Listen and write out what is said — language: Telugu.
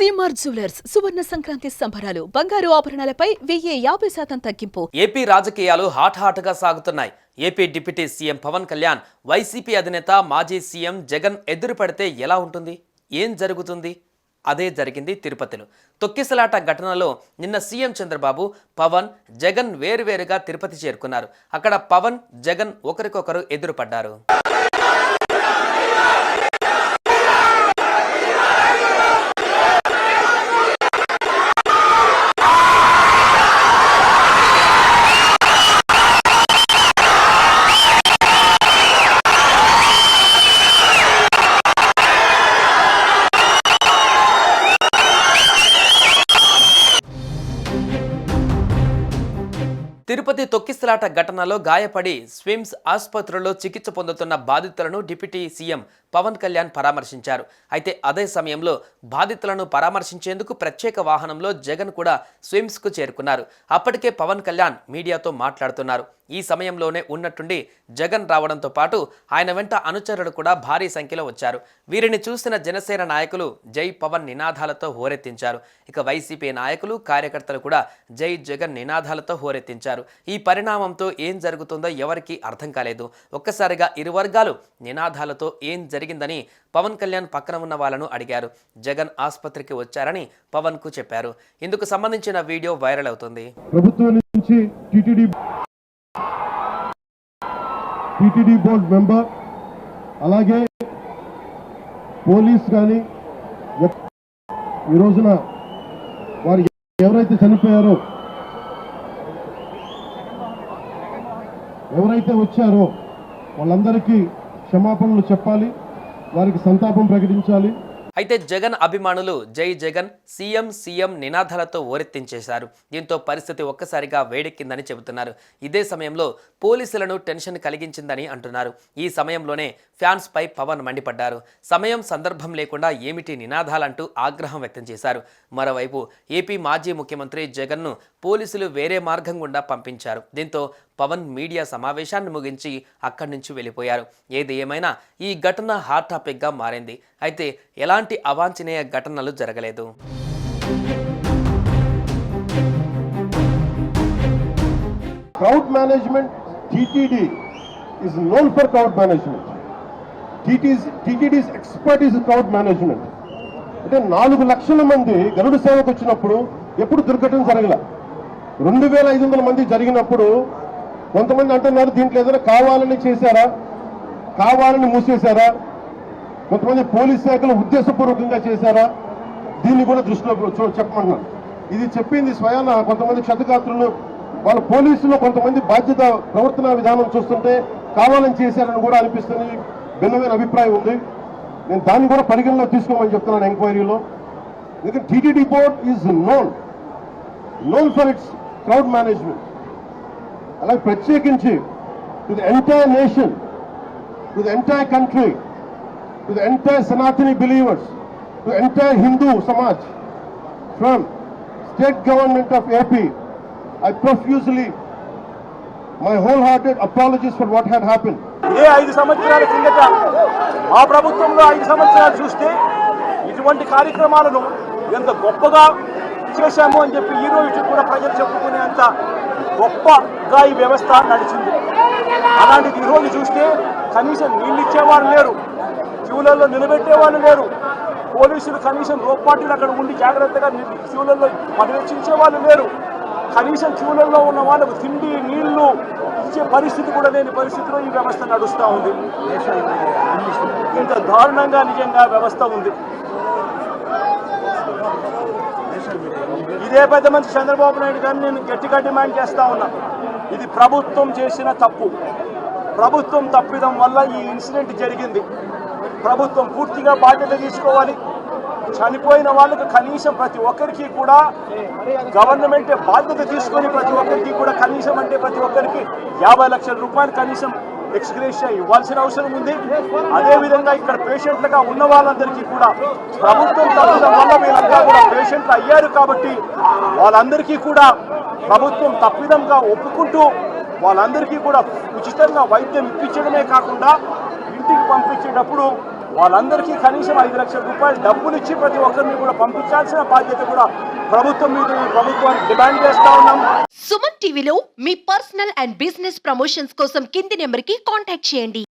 సీమార్ జ్యువెలర్స్ సువర్ణ సంక్రాంతి సంబరాలు బంగారు ఆభరణాలపై 1050% తగ్గింపు. ఏపీ రాజకీయాలు హాట్ గా సాగుతున్నాయి. AP deputy CM Pawan Kalyan YCP అధినేత మాజీ సీఎం జగన్ ఎదురుపడితే ఎలా ఉంటుంది? ఏం జరుగుతుంది? అదే జరిగింది తిరుపతిలో. తొక్కిసలాట ఘటనలో నిన్న సీఎం చంద్రబాబు, పవన్, జగన్ వేరువేరుగా తిరుపతి చేరుకున్నారు. అక్కడ పవన్, జగన్ ఒకరికొకరు ఎదురుపడ్డారు. తిరుపతి తొక్కిసలాట ఘటనలో గాయపడి స్విమ్స్ ఆసుపత్రిలో చికిత్స పొందుతున్న బాధితులను డిప్యూటీ సీఎం పవన్ కళ్యాణ్ పరామర్శించారు. అయితే అదే సమయంలో బాధితులను పరామర్శించేందుకు ప్రత్యేక వాహనంలో జగన్ కూడా స్విమ్స్కు చేరుకున్నారు. అప్పటికే పవన్ కళ్యాణ్ మీడియాతో మాట్లాడుతున్నారు. ఈ సమయంలోనే ఉన్నట్టుండి జగన్ రావడంతో పాటు ఆయన వెంట అనుచరులు కూడా భారీ సంఖ్యలో వచ్చారు. వీరిని చూసిన జనసేన నాయకులు జై పవన్ నినాదాలతో హోరెత్తించారు. ఇక వైసీపీ నాయకులు, కార్యకర్తలు కూడా జై జగన్ నినాదాలతో హోరెత్తించారు. ఈ పరిణామంతో ఏం జరుగుతుందో ఎవరికీ అర్థం కాలేదు. ఒక్కసారిగా ఇరు వర్గాలు నినాదాలతో ఏం జరిగిందని పవన్ కళ్యాణ్ పక్కన ఉన్న వాళ్ళను అడిగారు. జగన్ ఆసుపత్రికి వచ్చారని పవన్ కు చెప్పారు. ఇందుకు సంబంధించిన వీడియో వైరల్ అవుతుంది. ప్రభుత్వం నుంచి టీటీడీ బోర్డు మెంబర్, అలాగే పోలీస్ కానీ ఈ రోజున వారు ఎవరైతే చనిపోయారో, ఎవరైతే వచ్చారో వాళ్ళందరికీ క్షమాపణలు చెప్పాలి, వారికి సంతాపం ప్రకటించాలి. అయితే జగన్ అభిమానులు జై జగన్, సీఎం సీఎం నినాదాలతో ఓరెత్తించేశారు. దీంతో పరిస్థితి ఒక్కసారిగా వేడెక్కిందని చెబుతున్నారు. ఇదే సమయంలో పోలీసులను టెన్షన్ కలిగించిందని అంటున్నారు. ఈ సమయంలోనే ఫ్యాన్స్ పై పవన్ మండిపడ్డారు. సమయం సందర్భం లేకుండా ఏమిటి నినాదాలంటూ ఆగ్రహం వ్యక్తం చేశారు. మరోవైపు ఏపీ మాజీ ముఖ్యమంత్రి జగన్ను పోలీసులు వేరే మార్గం గుండా పంపించారు. దీంతో పవన్ మీడియా సమావేశాన్ని ముగించి అక్కడి నుంచి వెళ్ళిపోయారు. ఏది ఏమైనా ఈ ఘటన హాట్ టాపిక్గా మారింది. అయితే ఎలాంటి అవాంఛనీయ ఘటనలు జరగలేదు. Crowd management, TTD is known for crowd management. TTD's expertise is crowd management. అంటే 4 లక్షల మంది గరుడ సేవకు వచ్చినప్పుడు ఎప్పుడు దుర్ఘటన జరగల. 2500 మంది జరిగినప్పుడు కొంతమంది అంటున్నారు దీంట్లో ఏదైనా కావాలని చేశారా, కావాలని మూసేశారా, కొంతమంది పోలీస్ శాఖలు ఉద్దేశపూర్వకంగా చేశారా, దీన్ని కూడా దృష్టిలో చెప్పమంటున్నారు. ఇది చెప్పింది స్వయాన కొంతమంది క్షతగాత్రులు, వాళ్ళ పోలీసులు కొంతమంది బాధ్యత ప్రవర్తన విధానం చూస్తుంటే కావాలని చేశారని కూడా అనిపిస్తుంది. భిన్నమైన అభిప్రాయం ఉంది. నేను దాన్ని కూడా పరిగణలో తీసుకోమని చెప్తున్నాను ఎంక్వైరీలో. ఎందుకంటే TTD board is known for it's crowd management. అలాగే ప్రత్యేకించి to the entire nation, to the entire country, to the entire Sanatani believers, to the entire Hindu Samaj from state government of AP, I profusely my wholehearted apologies for what had happened. ఇదే 5 సంవత్సరాల కిందట మా ప్రభుత్వంలో 5 సంవత్సరాలు చూస్తే ఇటువంటి కార్యక్రమాలను ఎంత గొప్పగా చేశాము అని చెప్పి ఈ రోజు కూడా ప్రజలు చెప్పుకునేంత గొప్పగా ఈ వ్యవస్థ నడిచింది. అలాంటిది ఈరోజు చూస్తే కనీసం నీళ్ళు ఇచ్చేవాళ్ళు లేరు, క్యూలలో నిలబెట్టేవాళ్ళు లేరు, పోలీసులు కనీసం రోప్పాటిని అక్కడ ఉండి జాగ్రత్తగా క్యూలలో పర్యవేక్షించే వాళ్ళు లేరు, కనీసం క్యూలలో ఉన్న వాళ్ళకు తిండి నీళ్లు ఇచ్చే పరిస్థితి కూడా లేని పరిస్థితిలో ఈ వ్యవస్థ నడుస్తూ ఉంది. ఇంత దారుణంగా నిజంగా వ్యవస్థ ఉంది. ఇదే పెద్ద మంచి చంద్రబాబు నాయుడు గారిని నేను గట్టిగా డిమాండ్ చేస్తా ఉన్నా. ఇది ప్రభుత్వం చేసిన తప్పు. ప్రభుత్వం తప్పిదం వల్ల ఈ ఇన్సిడెంట్ జరిగింది. ప్రభుత్వం పూర్తిగా బాధ్యత తీసుకోవాలి. చనిపోయిన వాళ్ళకు కనీసం ప్రతి ఒక్కరికి కూడా గవర్నమెంటే బాధ్యత తీసుకొని ప్రతి ఒక్కరికి కూడా కనీసం అంటే ప్రతి ఒక్కరికి 50 లక్షల రూపాయలు కనీసం ఎక్స్గ్రేషియా ఇవ్వాల్సిన అవసరం ఉంది. అదేవిధంగా ఇక్కడ పేషెంట్లుగా ఉన్న వాళ్ళందరికీ కూడా ప్రభుత్వం తప్పిదం వల్ల వీళ్ళంతా కూడా పేషెంట్లు అయ్యారు కాబట్టి వాళ్ళందరికీ కూడా ప్రభుత్వం తప్పిదంగా ఒప్పుకుంటూ వాళ్ళందరికీ కూడా ఉచితంగా వైద్యం ఇప్పించడమే కాకుండా ఇంటికి పంపించేటప్పుడు వాళ్ళందరికీ కనీసం 5 లక్షల రూపాయలు డబ్బులు ఇచ్చి ప్రతి ఒక్కరిని కూడా పంపించాల్సిన బాధ్యత కూడా ప్రభుత్వం మీద ఈ ప్రభుత్వాన్ని డిమాండ్ చేస్తా ఉన్నాం. సుమన్ టీవీలో మీ పర్సనల్ అండ్ బిజినెస్ ప్రమోషన్స్ కోసం కింది నెంబర్కి కాంటాక్ట్ చేయండి.